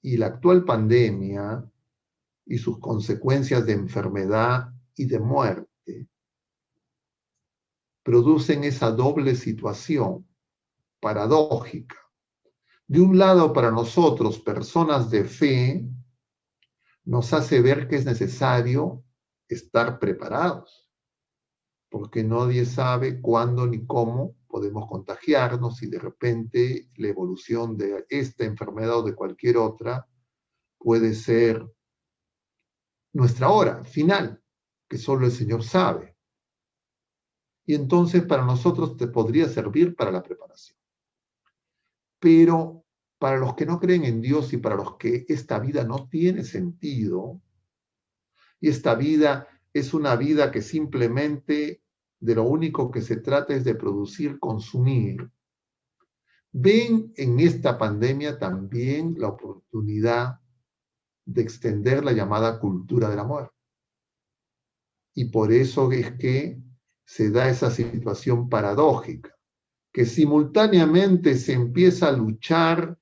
Y la actual pandemia y sus consecuencias de enfermedad y de muerte producen esa doble situación paradójica. De un lado, para nosotros, personas de fe, nos hace ver que es necesario estar preparados, porque nadie sabe cuándo ni cómo podemos contagiarnos y de repente la evolución de esta enfermedad o de cualquier otra puede ser nuestra hora final, que solo el Señor sabe. Y entonces para nosotros te podría servir para la preparación. Pero para los que no creen en Dios y para los que esta vida no tiene sentido, y esta vida es una vida que simplemente de lo único que se trata es de producir, consumir, ven en esta pandemia también la oportunidad de extender la llamada cultura del amor. Y por eso es que se da esa situación paradójica, que simultáneamente se empieza a luchar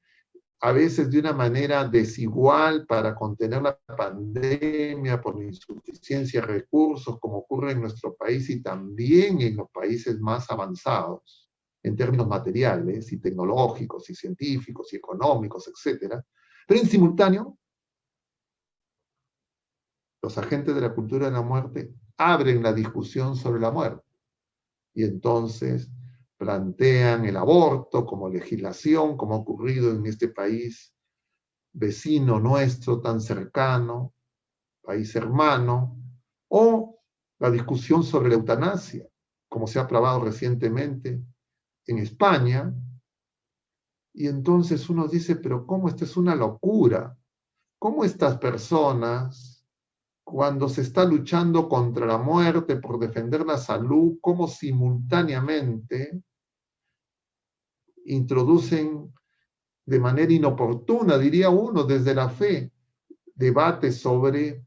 a veces de una manera desigual para contener la pandemia por la insuficiencia de recursos, como ocurre en nuestro país y también en los países más avanzados, en términos materiales y tecnológicos y científicos y económicos, etc. Pero en simultáneo, los agentes de la cultura de la muerte abren la discusión sobre la muerte y entonces plantean el aborto como legislación, como ha ocurrido en este país vecino nuestro tan cercano, país hermano, o la discusión sobre la eutanasia, como se ha aprobado recientemente en España. Y entonces uno dice, pero ¿cómo esto es una locura? ¿Cómo estas personas, cuando se está luchando contra la muerte por defender la salud, cómo simultáneamente introducen de manera inoportuna, diría uno, desde la fe, debates sobre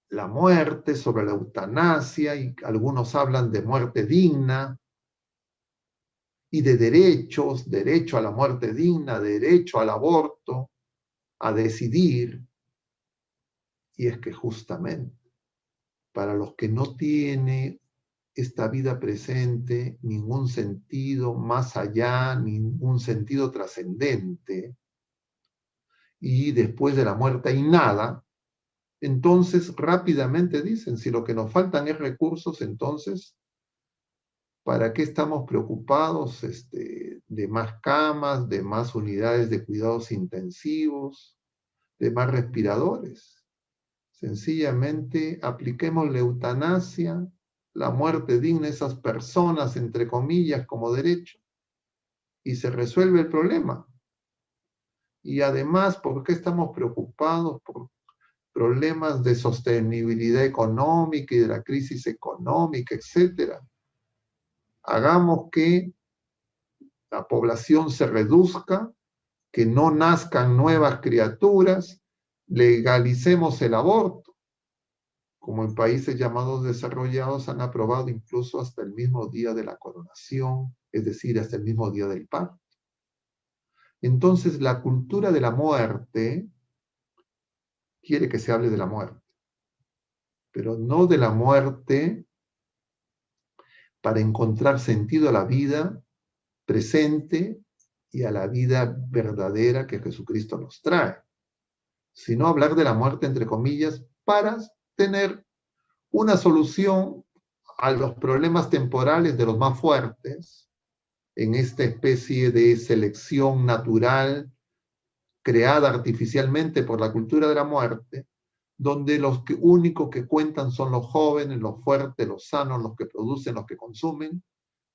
la muerte, sobre la eutanasia, y algunos hablan de muerte digna y de derechos, derecho a la muerte digna, derecho al aborto, a decidir. Y es que justamente para los que no tiene esta vida presente ningún sentido más allá, ningún sentido trascendente, y después de la muerte hay nada, entonces rápidamente dicen, si lo que nos faltan es recursos, entonces ¿para qué estamos preocupados de más camas, de más unidades de cuidados intensivos, de más respiradores? Sencillamente apliquemos la eutanasia, la muerte digna a esas personas, entre comillas, como derecho, y se resuelve el problema. Y además, ¿por qué estamos preocupados por problemas de sostenibilidad económica y de la crisis económica, etcétera? Hagamos que la población se reduzca, que no nazcan nuevas criaturas, legalicemos el aborto, como en países llamados desarrollados han aprobado incluso hasta el mismo día de la coronación, es decir, hasta el mismo día del parto. Entonces, la cultura de la muerte quiere que se hable de la muerte, pero no de la muerte para encontrar sentido a la vida presente y a la vida verdadera que Jesucristo nos trae, sino hablar de la muerte, entre comillas, para tener una solución a los problemas temporales de los más fuertes en esta especie de selección natural creada artificialmente por la cultura de la muerte, donde los únicos que cuentan son los jóvenes, los fuertes, los sanos, los que producen, los que consumen,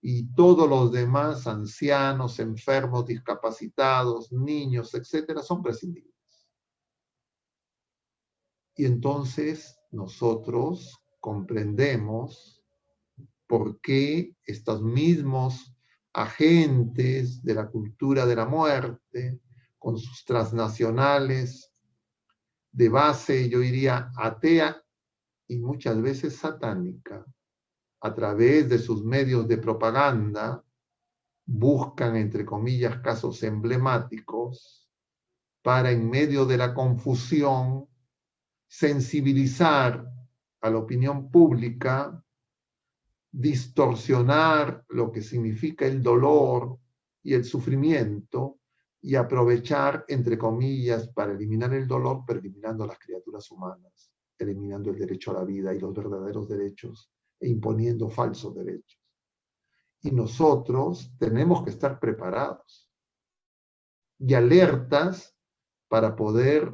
y todos los demás, ancianos, enfermos, discapacitados, niños, etcétera, son prescindibles. Y entonces nosotros comprendemos por qué estos mismos agentes de la cultura de la muerte, con sus transnacionales de base, yo diría, atea y muchas veces satánica, a través de sus medios de propaganda, buscan, entre comillas, casos emblemáticos para, en medio de la confusión, sensibilizar a la opinión pública, distorsionar lo que significa el dolor y el sufrimiento y aprovechar, entre comillas, para eliminar el dolor, pero eliminando a las criaturas humanas, eliminando el derecho a la vida y los verdaderos derechos e imponiendo falsos derechos. Y nosotros tenemos que estar preparados y alertas para poder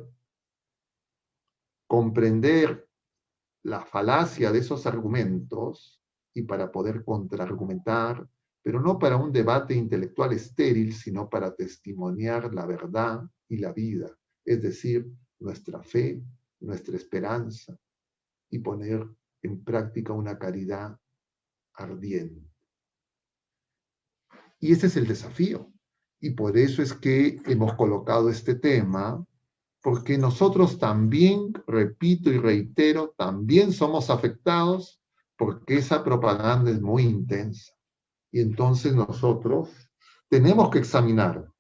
comprender la falacia de esos argumentos y para poder contraargumentar, pero no para un debate intelectual estéril, sino para testimoniar la verdad y la vida, es decir, nuestra fe, nuestra esperanza, y poner en práctica una caridad ardiente. Y ese es el desafío. Y por eso es que hemos colocado este tema, porque nosotros también, repito y reitero, también somos afectados porque esa propaganda es muy intensa. Y entonces nosotros tenemos que examinar